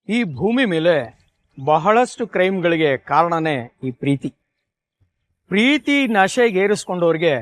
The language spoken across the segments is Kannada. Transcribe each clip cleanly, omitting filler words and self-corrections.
ಈ ಭೂಮಿ ಮೇಲೆ ಬಹಳಷ್ಟು ಕ್ರೈಮ್ಗಳಿಗೆ ಕಾರಣನೇ ಈ ಪ್ರೀತಿ. ಪ್ರೀತಿ ನಶೆಗೇರಿಸ್ಕೊಂಡವ್ರಿಗೆ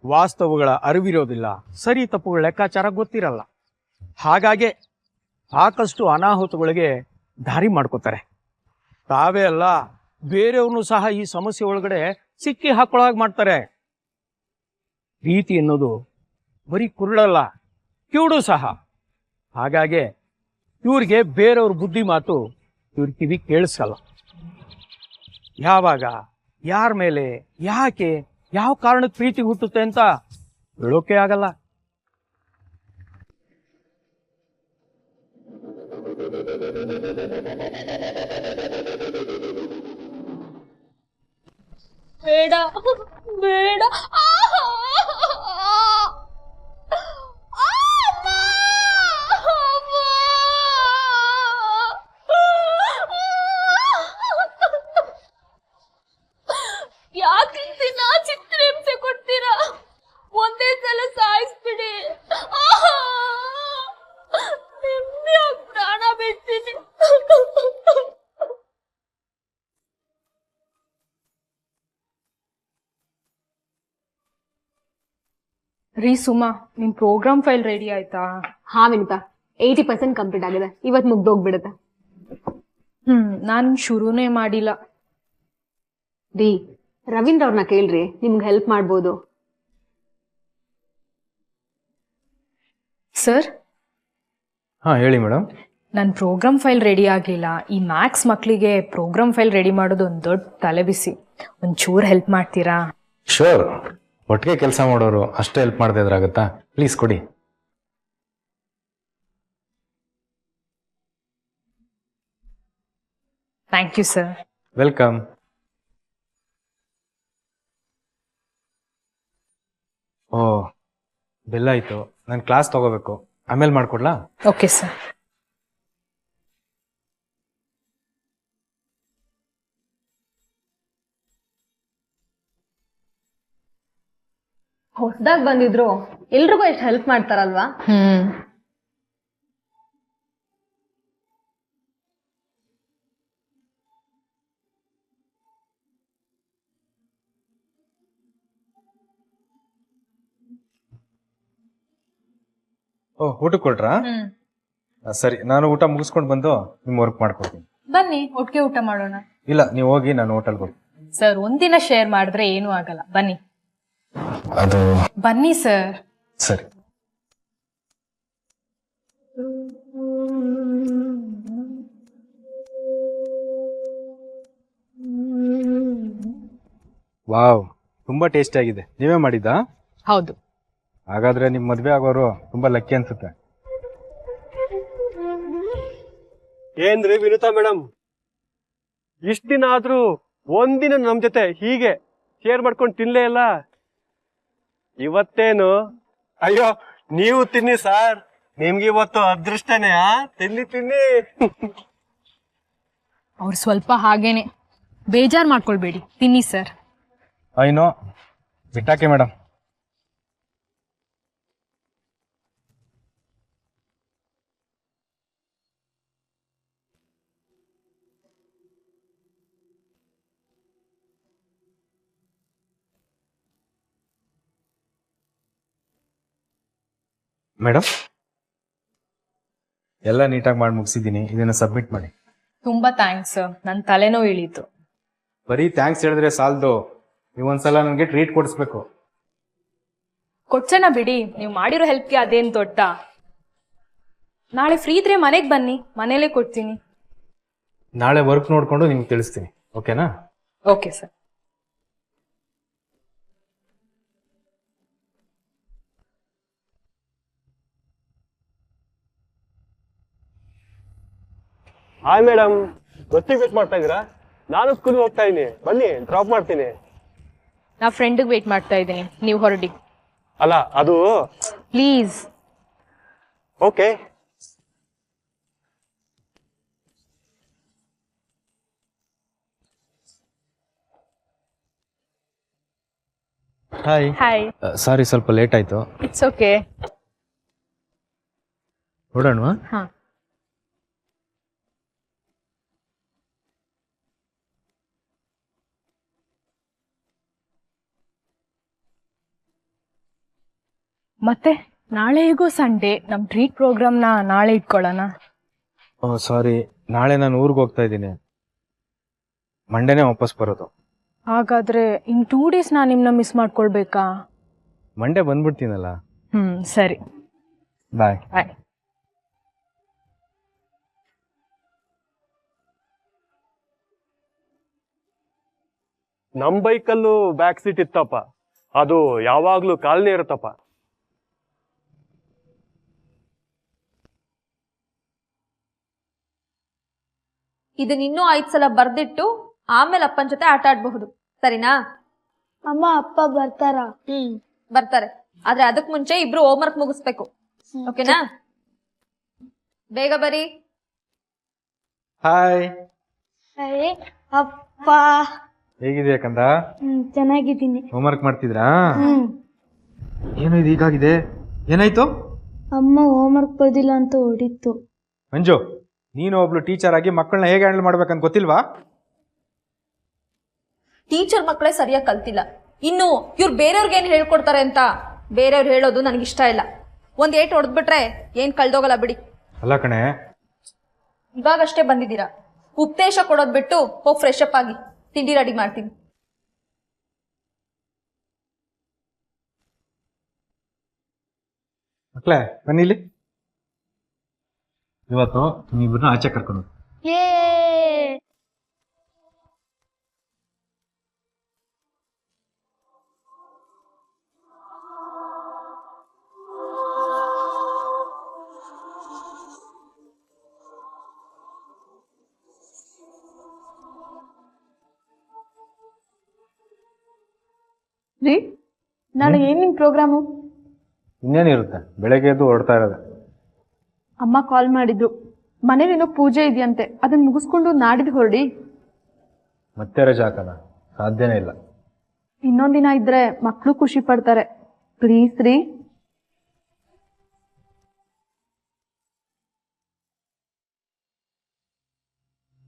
ವಾಸ್ತವಗಳ ಅರಿವಿರೋದಿಲ್ಲ, ಸರಿ ತಪ್ಪುಗಳ ಲೆಕ್ಕಾಚಾರ ಗೊತ್ತಿರಲ್ಲ. ಹಾಗಾಗಿ ಸಾಕಷ್ಟು ಅನಾಹುತಗಳಿಗೆ ದಾರಿ ಮಾಡ್ಕೋತಾರೆ. ತಾವೇ ಅಲ್ಲ, ಬೇರೆಯವ್ರನ್ನೂ ಸಹ ಈ ಸಮಸ್ಯೆ ಒಳಗಡೆ ಸಿಕ್ಕಿ ಹಾಕೊಳ್ಳೋಕೆ ಮಾಡ್ತಾರೆ. ಪ್ರೀತಿ ಅನ್ನೋದು ಬರೀ ಕುರುಡಲ್ಲ, ಕಿವುಡು ಸಹ. ಹಾಗಾಗಿ ಇವ್ರಿಗೆ ಬೇರೆಯವ್ರ ಬುದ್ಧಿ ಮಾತು ಇವ್ರ ಕಿವಿ ಕೇಳಿಸಲ್ಲ. ಯಾವಾಗ, ಯಾರ ಮೇಲೆ, ಯಾಕೆ, ಯಾವ ಕಾರಣಕ್ಕೆ ಪ್ರೀತಿ ಹುಟ್ಟುತ್ತೆ ಅಂತ ಹೇಳೋಕೆ ಆಗಲ್ಲ. ಬೇಡ ಬೇಡ. ಯಾಕೆ ದಿನ ಚಿತ್ರಹಿಂಸೆ ಕೊಡ್ತೀರಾ? ಒಂದೇ ಸಲ ಸಾಯಿಸ್ಬಿಡಿ. ನಿಮ್ಯಾಗ ಪ್ರಾಣ ಬಿಡ್ತೀನಿ. ರೀ ಸುಮಾ, ನಿಮ್ ಪ್ರೋಗ್ರಾಮ್ ಫೈಲ್ ರೆಡಿ ಆಯ್ತಾ? ಹಾ ವಿನಿತಾ, 80% ಕಂಪ್ಲೀಟ್ ಆಗಿದೆ. ಇವತ್ತು ಮುಗ್ದೋಗ್ಬಿಡುತ್ತೆ. ನಾನ್ ಶುರುನೇ ಮಾಡಿಲ್ಲ. ರೀ, ರವೀಂದ್ರ ಅವ್ರನ್ನ ಕೇಳ್ರಿ, ನಿಮ್ಗೆ ಹೆಲ್ಪ್ ಮಾಡ್ಬೋದು. ಸರ್, ಹಾಂ ಹೇಳಿ ಮೇಡಮ್. ನನ್ನ ಪ್ರೋಗ್ರಾಮ್ ಫೈಲ್ ರೆಡಿ ಆಗಲಿಲ್ಲ. ಈ ಮ್ಯಾಕ್ಸ್ ಮಕ್ಕಳಿಗೆ ಪ್ರೋಗ್ರಾಮ್ ಫೈಲ್ ರೆಡಿ ಮಾಡೋದು ಒಂದು ದೊಡ್ಡ ತಲೆಬಿಸಿ. ಒಂಚೂರು ಹೆಲ್ಪ್ ಮಾಡ್ತೀರಾ? ಶೋರ್, ಒಟ್ಟಿಗೆ ಕೆಲಸ ಮಾಡೋರು ಅಷ್ಟೇ ಹೆಲ್ಪ್ ಮಾಡದೇ ಇದ್ರಾಗತ್ತಾ? ಪ್ಲೀಸ್ ಕೊಡಿ. Thank you sir. ವೆಲ್ಕಮ್. ಓ, ಬೆಲ್ಲ ಆಯಿತು. ನಾನು ಕ್ಲಾಸ್ ತಗೋಬೇಕು, ಆಮೇಲೆ ಮಾಡ್ಕೊಡ್ಲಾ? Okay sir. ಹೊಸದಾಗಿ ಬಂದಿದ್ರು ಎಲ್ರಿಗೂ ಎಷ್ಟು ಹೆಲ್ಪ್ ಮಾಡ್ತಾರಲ್ವಾ? ಓ, ಊಟಕ್ಕೆ ಕೊಟ್ರಾ? ಸರಿ, ನಾನು ಊಟ ಮುಗಿಸ್ಕೊಂಡು ಬಂದು ನಿಮ್ಮ ವರ್ಕ್ ಮಾಡ್ಕೊಡ್ತೀನಿ. ಬನ್ನಿ, ಒಟ್ಟಿಗೆ ಊಟ ಮಾಡೋಣ. ಇಲ್ಲ, ನೀವು ಹೋಗಿ, ನಾನು ಹೋಟೆಲ್ಗೆ ಹೋಗಿ. ಸರ್, ಒಂದಿನ ಶೇರ್ ಮಾಡಿದ್ರೆ ಏನೂ ಆಗಲ್ಲ. ಬನ್ನಿ. ಅದು ಬನ್ನಿ ಸರ್. ಸರಿ. ವಾವ್, ತುಂಬಾ ಟೇಸ್ಟಿ ಆಗಿದೆ. ನೀವೇ ಮಾಡಿದ್ದಾ? ಹೌದು. ಹಾಗಾದ್ರೆ ನಿಮ್ ಮದ್ವೆ ಆಗೋರು ತುಂಬಾ ಲಕ್ಕಿ ಅನ್ಸುತ್ತೆ. ಏನ್ರಿ ವಿನುತಾ ಮೇಡಮ್, ಇಷ್ಟ ದಿನ ಆದ್ರೂ ಒಂದಿನ ನಮ್ ಜೊತೆ ಹೀಗೆ ಶೇರ್ ಮಾಡ್ಕೊಂಡು ತಿನ್ಲೇ ಇಲ್ಲ. ಇವತ್ತೇನು? ಅಯ್ಯೋ, ನೀವು ತಿನ್ನಿ ಸಾರ್, ನಿಮ್ಗೆ ಇವತ್ತು ಅದೃಷ್ಟನೇ. ತಿನ್ನಿ ತಿನ್ನಿ. ಅವ್ರು ಸ್ವಲ್ಪ ಹಾಗೇನೆ, ಬೇಜಾರ್ ಮಾಡ್ಕೊಳ್ಬೇಡಿ. ತಿನ್ನಿ ಸರ್. ಐನೋ, ಬಿಟ್ಟಾಕೆ ಮೇಡಮ್. ಮೇಡಮ್, ಎಲ್ಲ ನೀಟಾಗಿ ಮಾಡಿ ಮುಗಿಸಿದ್ದೀನಿ. ಇದನ್ನ ಸಬ್ಮಿಟ್ ಮಾಡಿ. ತುಂಬಾ ಥ್ಯಾಂಕ್ಸ್. ನನ್ನ ತಲೆನೋ ಇಳೀತು. ಬರೀ ಥ್ಯಾಂಕ್ಸ್ ಹೇಳಿದ್ರೆ ಸಾಲದು, ನೀವೊಂದ್ಸಲ ನನಗೆ ಟ್ರೀಟ್ ಕೊಡಿಸ್ಬೇಕು. ಕೊಡ್ಸೋಣ ಬಿಡಿ, ನೀವು ಮಾಡಿರೋ ಹೆಲ್ಪ್ಗೆ ಅದೇನು ದೊಡ್ಡ. ನಾಳೆ ಫ್ರೀ ಇದ್ರೆ ಮನೆಗೆ ಬನ್ನಿ, ಮನೇಲೇ ಕೊಡ್ತೀನಿ. ನಾಳೆ ವರ್ಕ್ ನೋಡ್ಕೊಂಡು ನಿಮ್ಗೆ ತಿಳಿಸ್ತೀನಿ, ಓಕೆನಾ? Okay sir. ಹಾಯ್ ಮೇಡಮ್, ಬಸ್ಸಿಗೆ ವೇಟ್ ಮಾಡ್ತಾ ಇದ್ದೀರಾ? ನಾನು ಸ್ಕೂಲ್ಗೆ ಹೋಗ್ತಾ ಇದ್ದೀನಿ, ಬನ್ನಿ ಡ್ರಾಪ್ ಮಾಡ್ತೀನಿ. ನಾ ಫ್ರೆಂಡಿಗೆ ವೇಟ್ ಮಾಡ್ತಾ ಇದ್ದೀನಿ, ನೀವು ಹೊರಡಿ. ಅಲ್ಲ, ಅದು please. Okay. Hi. Hi. Sorry, ಸ್ವಲ್ಪ ಲೇಟ್ ಆಯ್ತು. It's okay. ಹೊರಡೋಣ? ಹಾಂ. ಮತ್ತೆ ನಾಳೆ ಹೇಗೋ ಸಂಡೇ ನಮ್ಮ ಟ್ರೀಟ್ ಪ್ರೋಗ್ರಾಮ್ನ ನಾಳೆ ಇಟ್ಕೊಳ್ಳೋಣ. ಓ ಸಾರಿ, ನಾಳೆ ನಾನು ಊರಿಗೆ ಹೋಗ್ತಾ ಇದ್ದೀನಿ, ಮಂಡೇನೇ ವಾಪಸ್ ಬರೋದು. ಹಾಗಾದ್ರೆ ಇನ್ 2 days ನಾನು ನಿಮ್ಮನ್ನ ಮಿಸ್ ಮಾಡ್ಕೊಳ್ಬೇಕಾ? ಮಂಡೇ ಬಂದ್ಬಿಡ್ತೀನಲ್ಲ. ಸರಿ, ಬಾಯ್. ಬಾಯ್. ನಮ್ ಬೈಕಲ್ಲೂ ಬ್ಯಾಕ್ ಸೀಟ್ ಇತ್ತಪ್ಪ, ಅದು ಯಾವಾಗ್ಲೂ ಕಾಲ್ನೇ ಇರುತ್ತಪ್ಪ. ಇದನ್ನ ಇನ್ನೂ 5 ಸಲ ಬರ್ದಿಟ್ಟು ಆಮೇಲೆ ಅಪ್ಪನ ಜೊತೆ ಆಟ ಆಡ್ಬಹುದು, ಸರಿನಾ? ಅಮ್ಮ ಅಪ್ಪ ಬರ್ತಾರ? ಬರ್ತಾರೆ, ಆದ್ರೆ ಅದಕ್ ಮುಂಚೆ ಇಬ್ರು ಹೋಮ್ವರ್ಕ್ ಮುಗಿಸ್ಬೇಕು, ಓಕೆನಾ? ಬೇಗ ಬರಿ. ಹಾಯ್. ಅಪ್ಪ ಹೇಗಿದೆಯಾ ಕಂದ? ಚೆನ್ನಾಗಿದ್ದೀನಿ. ಹೋಮ್ವರ್ಕ್ ಮಾಡ್ತಿದ್ರಾ? ಏನು ಇದು ಹೀಗಾಗಿದೆ? ಏನಾಯ್ತು? ಅಮ್ಮ ಹೋಮ್ವರ್ಕ್ ಬರ್ದಿಲ್ಲ ಅಂತ ಹೊಡಿತು. ಮಂಜು, ನೀನು ಒಬ್ಳು ಟೀಚರ್ ಆಗಿ ಮಕ್ಕಳನ್ನ ಹೇಗೆ ಹ್ಯಾಂಡಲ್ ಮಾಡ್ಬೇಕಂತ ಗೊತ್ತಿಲ್ವಾ? ಟೀಚರ್ ಮಕ್ಕಳೇ ಸರಿಯಾಗಿ ಕಲ್ತಿಲ್ಲ, ಇನ್ನು ಇವ್ರು ಬೇರೆಯವ್ರಿಗೆ ಏನ್ ಹೇಳ್ಕೊಡ್ತಾರೆ ಅಂತ ಬೇರೆಯವ್ರು ಹೇಳೋದು ನನಗಿಷ್ಟ ಇಲ್ಲ. ಒಂದ್ ಏಟ್ ಹೊಡೆದ್ಬಿಟ್ರೆ ಏನ್ ಕಳ್ದೋಗಲ್ಲ ಬಿಡಿ. ಅಲ್ಲ ಕಣೆ, ಇವಾಗಷ್ಟೇ ಬಂದಿದ್ದೀರಾ, ಉಪದೇಶ ಕೊಡೋದ್ ಬಿಟ್ಟು ಹೋಗಿ ಫ್ರೆಶ್ ಅಪ್ ಆಗಿ ತಿಂಡಿ ರೆಡಿ ಮಾಡ್ತೀನಿ. ಮಕ್ಕಳೇ ಬನ್ನಿಲ್ಲಿ. ಇವತ್ತು ನೀವಿಬ್ಬರನ್ನ ಆಚೆ ಕರ್ಕೊಂಡು ರೀ, ನಾಳೆ ಏನಿನ್ ಪ್ರೋಗ್ರಾಮು? ಇನ್ನೇನಿರುತ್ತೆ, ಬೆಳಗ್ಗೆ ಎದ್ದು ಹೊರಡ್ತಾ ಇರೋದೆ. ಅಮ್ಮ ಕಾಲ್ ಮಾಡಿದ್ರು, ಮನೇಲೇನೋ ಪೂಜೆ ಇದೆಯಂತೆ, ಅದನ್ನ ಮುಗಿಸ್ಕೊಂಡು ನಾಡಿದ್ದು ಹೊರಡಿ. ಮತ್ತೆ ರಜೆ ಹಾಕಲ್ಲ, ಸಾಧ್ಯನೇ ಇಲ್ಲ. ಇನ್ನೊಂದಿನ ಇದ್ರೆ ಮಕ್ಕಳು ಖುಷಿ ಪಡ್ತಾರೆ, ಪ್ಲೀಸ್ ರೀ.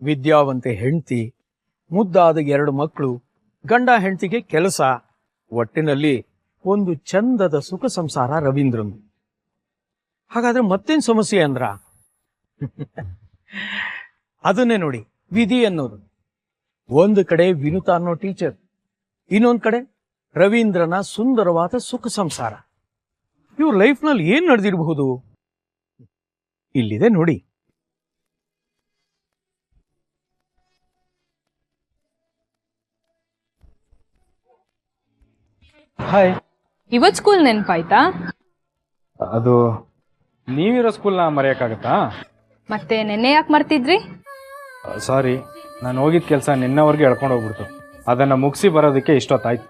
ವಿದ್ಯಾವಂತೆ ಹೆಂಡತಿ, ಮುದ್ದಾದ 2 ಮಕ್ಕಳು, ಗಂಡ ಹೆಂಡತಿಗೆ ಕೆಲಸ, ಒಟ್ಟಿನಲ್ಲಿ ಒಂದು ಚಂದದ ಸುಖ ಸಂಸಾರ ರವೀಂದ್ರನ್. ಹಾಗಾದ್ರೆ ಮತ್ತೇನ್ ಸಮಸ್ಯೆ ಅಂದ್ರ? ಅದನ್ನೇ ನೋಡಿ ವಿಧಿ ಅನ್ನೋದು. ಒಂದು ಕಡೆ ವಿನುತಾ ಅನ್ನೋ ಟೀಚರ್, ಇನ್ನೊಂದ್ ಕಡೆ ರವೀಂದ್ರನ ಸುಂದರವಾದ ಸುಖ ಸಂಸಾರ. ಇವ್ರ ಲೈಫ್ನಲ್ಲಿ ಏನ್ ನಡೆದಿರಬಹುದು? ಇಲ್ಲಿದೆ ನೋಡಿ. ಹಾಯ್. ಇವತ್ತು ಸ್ಕೂಲ್ ನೆನಪಾಯ್ತಾ? ಅದು ನೀವಿರೋ ಸ್ಕೂಲ್ನ ಮರೆಯೋಕ್ಕಾಗತ್ತಾ? ಮತ್ತೆ ನೆನ್ನೆ ಯಾಕೆ ಮರ್ತಿದ್ರಿ? ಸಾರಿ, ನಾನು ಹೋಗಿದ್ದ ಕೆಲಸ ನಿನ್ನವರೆಗೆ ಎಳ್ಕೊಂಡು ಹೋಗ್ಬಿಡ್ತು. ಅದನ್ನು ಮುಗಿಸಿ ಬರೋದಕ್ಕೆ ಇಷ್ಟೊತ್ತಾಯ್ತು.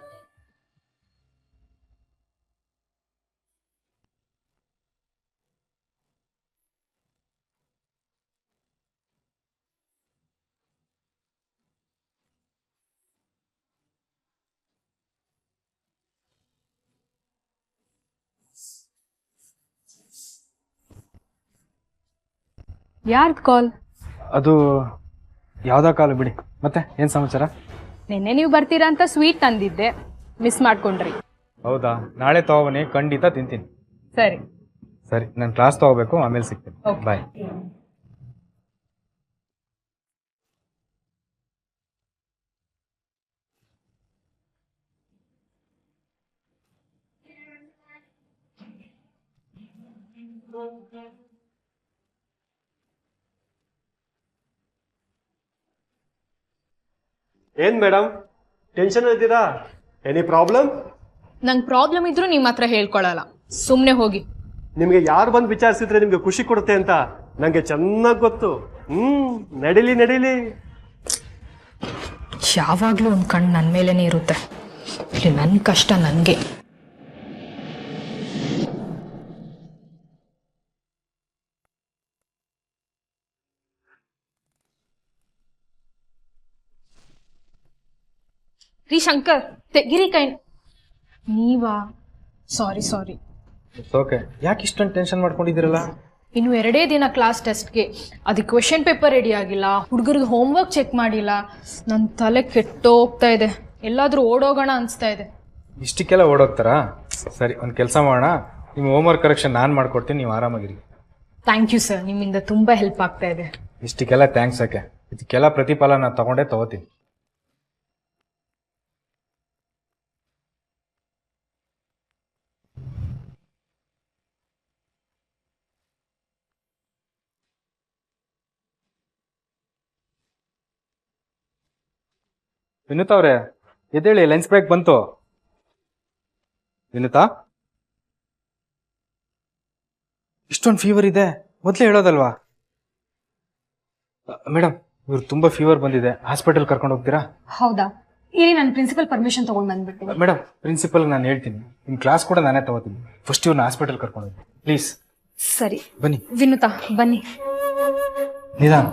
ಯಾರ್ದ್ ಕಾಲ್? ಅದು ಯಾವ್ದೋ ಕಾಲು ಬಿಡಿ. ಮತ್ತೆ ಏನು ಸಮಾಚಾರ? ನಿನ್ನೆ ನೀವು ಬರ್ತೀರಾ ಅಂತ ಸ್ವೀಟ್ ತಂದಿದ್ದೆ, ಮಿಸ್ ಮಾಡ್ಕೊಂಡ್ರಿ. ಹೌದಾ? ನಾಳೆ ತಗೋಬನ್ನಿ, ಖಂಡಿತ ತಿಂತೀನಿ. ಸರಿ ಸರಿ, ನಾನು ಕ್ಲಾಸ್ ತಗೋಬೇಕು, ಆಮೇಲೆ ಸಿಗ್ತೀನಿ. ಬಾಯ್. ಏನ್ ಮೇಡಮ್, ಟೆನ್ಷನ್ ಇದ್ದೀರಾ? Any problem? ನಂಗೆ ಪ್ರಾಬ್ಲಮ್ ಇದ್ರೂ ನಿಮ್ಮ ಹತ್ರ ಹೇಳ್ಕೊಳಲ್ಲ, ಸುಮ್ಮನೆ ಹೋಗಿ. ನಿಮ್ಗೆ ಯಾರು ಬಂದು ವಿಚಾರಿಸಿದ್ರೆ ನಿಮ್ಗೆ ಖುಷಿ ಕೊಡುತ್ತೆ ಅಂತ ನಂಗೆ ಚೆನ್ನಾಗಿ ಗೊತ್ತು. ನಡೀಲಿ ನಡೀಲಿ. ಯಾವಾಗಲೂ ಒಂದು ಕಣ್ಣು ನನ್ನ ಮೇಲೇನೆ ಇರುತ್ತೆ. ಇಲ್ಲಿ ನನ್ನ ಕಷ್ಟ ನನಗೆ. ರೀ ಶಂಕರ್, ತೆಗಿರಿ ಕೈ. ನೀವಾ? ಸಾರಿ ಸಾರಿ. ಓಕೆ, ಯಾಕೆ ಇಷ್ಟೊಂದು ಟೆನ್ಷನ್ ಮಾಡ್ಕೊಂಡಿದ್ದೀರಲ್ಲ? ಇನ್ನು 2 ದಿನ ಕ್ಲಾಸ್ ಟೆಸ್ಟ್ಗೆ, ಅದಕ್ಕೆ ಕ್ವೆಶನ್ ಪೇಪರ್ ರೆಡಿ ಆಗಿಲ್ಲ, ಹುಡುಗರಿಗೆ ಹೋಮ್ವರ್ಕ್ ಚೆಕ್ ಮಾಡಿಲ್ಲ. ನನ್ನ ತಲೆ ಕೆಟ್ಟೋಗ್ತಾ ಇದೆ, ಎಲ್ಲಾದರೂ ಓಡೋಗೋಣ ಅನಿಸ್ತಾ ಇದೆ. ಇಷ್ಟಕ್ಕೆಲ್ಲ ಓಡೋಗ್ತಾರಾ? ಸರಿ, ಒಂದು ಕೆಲಸ ಮಾಡೋಣ, ನಿಮ್ಮ ಹೋಮ್ವರ್ಕ್ ಕರೆಕ್ಷನ್ ನಾನು ಮಾಡ್ಕೊಡ್ತೀನಿ, ನೀವು ಆರಾಮಾಗಿರಿ. ಥ್ಯಾಂಕ್ ಯು ಸರ್, ನಿಮ್ಮಿಂದ ತುಂಬ ಹೆಲ್ಪ್ ಆಗ್ತಾ ಇದೆ. ಇಷ್ಟಕ್ಕೆಲ್ಲ ಥ್ಯಾಂಕ್ಸ್ ಯಾಕೆ, ಇದಕ್ಕೆಲ್ಲ ಪ್ರತಿಫಲ ನಾನು ತಗೋತೀನಿ. ವಿನುತಾ ಅವ್ರೆ, ಎದ್ದೇಳಿ, ಲಂಚ್ ಬ್ರೇಕ್ ಬಂತು. ವಿನುತಾ, ಇಷ್ಟೊಂದು ಫೀವರ್ ಇದೆ, ಮೊದಲೇ ಹೇಳೋದಲ್ವಾ? ಮೇಡಮ್, ಇವ್ರು ತುಂಬಾ ಫೀವರ್ ಬಂದಿದೆ, ಹಾಸ್ಪಿಟಲ್ ಕರ್ಕೊಂಡು ಹೋಗ್ತೀರಾ? ಹೌದಾ? ಇಲ್ಲಿ ನಾನು ಪ್ರಿನ್ಸಿಪಲ್ ಪರ್ಮಿಷನ್ ತಗೊಂಡು ಬಂದ್ಬಿಡ್ತೀನಿ. ಮೇಡಮ್, ಪ್ರಿನ್ಸಿಪಲ್ ನಾನು ಹೇಳ್ತೀನಿ, ನಿಮ್ಮ ಕ್ಲಾಸ್ ಕೂಡ ನಾನೇ ತಗೋತೀನಿ. ಫಸ್ಟ್ ಇವ್ರನ್ನ ಹಾಸ್ಪಿಟಲ್ ಕರ್ಕೊಂಡು ಹೋಗಿ ಪ್ಲೀಸ್. ಸರಿ ಬನ್ನಿ. ವಿನುತಾ, ಬನ್ನಿ. ನಿಧಾನ.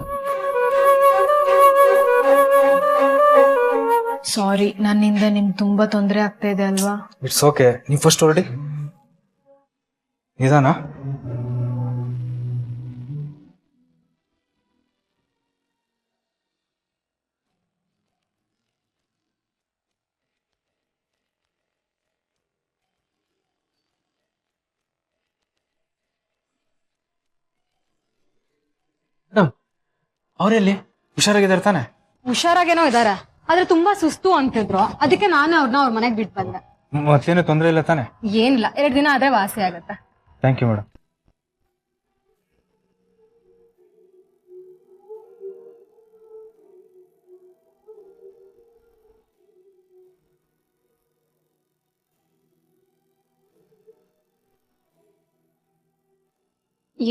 ಸಾರಿ, ನನ್ನಿಂದ ನಿಮ್ಗೆ ತುಂಬಾ ತೊಂದರೆ ಆಗ್ತಾ ಇದೆ ಅಲ್ವಾ? ಇಟ್ಸ್ ಓಕೆ, ನೀವು ಫಸ್ಟ್ ಹೊರಡಿ. ನಿಧಾನ. ಮೇಡಮ್, ಅವರೆಲ್ಲಿ? ಹುಷಾರಾಗಿದ್ದಾರೆ ತಾನೆ? ಹುಷಾರಾಗೇನೋ ಇದಾರೆ, ಆದ್ರೆ ತುಂಬಾ ಸುಸ್ತು ಅಂತಿದ್ರು, ಅದಕ್ಕೆ ನಾನು ಅವ್ರನ್ನ ಅವ್ರ ಮನೆಗ್ ಬಿಟ್ಟು ಬಂದೆ. ಮತ್ತೇನು ತೊಂದರೆ ಇಲ್ಲ ತಾನೆ? ಏನಿಲ್ಲ, 2 ದಿನ ಆದ್ರೆ ವಾಸಿ ಆಗತ್ತೆ. Thank you madam.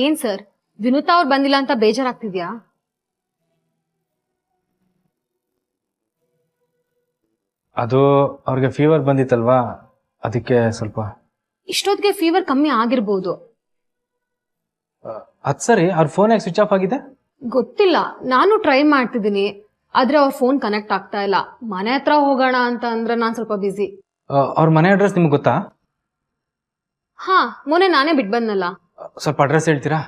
ಏನ್ ಸರ್, ವಿನುತಾ ಅವ್ರು ಬಂದಿಲ್ಲ ಅಂತ ಬೇಜಾರಾಗ್ತಿದ್ಯಾ? ಅದು ಅವ್ರಿಗೆ ಫೀವರ್ ಬಂದಿತ್ತಲ್ವಾ, ಅದಕ್ಕೆ ಸ್ವಲ್ಪ. ಇಷ್ಟೊತ್ತಿಗೆ ಫೀವರ್ ಕಮ್ಮಿ ಆಗಿರ್ಬೋದು. ಅದು ಸರಿ, ಅವ್ರ ಫೋನ್ ಯಾಕೆ ಸ್ವಿಚ್ ಆಫ್ ಆಗಿದೆ? ಗೊತ್ತಿಲ್ಲ, ನಾನು ಟ್ರೈ ಮಾಡ್ತಿದ್ದೀನಿ, ಆದ್ರೆ ಅವ್ರ ಫೋನ್ ಕನೆಕ್ಟ್ ಆಗ್ತಾ ಇಲ್ಲ. ಮನೆ ಹತ್ರ ಹೋಗೋಣ ಅಂತ ಅಂದ್ರೆ ನಾನ್ ಸ್ವಲ್ಪ ಬಿಸಿ. ಅವ್ರ ಮನೆ ಅಡ್ರೆಸ್ ನಿಮ್ಗೆ ಗೊತ್ತಾ? ಹಾ, ಮೊನ್ನೆ ನಾನೇ ಬಿಟ್ಟು ಬಂದಲ್ಲ. ಸ್ವಲ್ಪ ಅಡ್ರೆಸ್ ಹೇಳ್ತೀರಾ?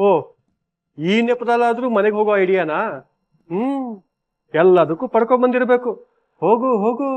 ಓ, ಈ ನೆಪದಲ್ಲಾದ್ರೂ ಮನೆಗೆ ಹೋಗೋ ಐಡಿಯಾನಾ? ಎಲ್ಲದಕ್ಕೂ ಪಡ್ಕೊಂಡ್ ಬಂದಿರ್ಬೇಕು. ಹೋಗು ಹೋಗು.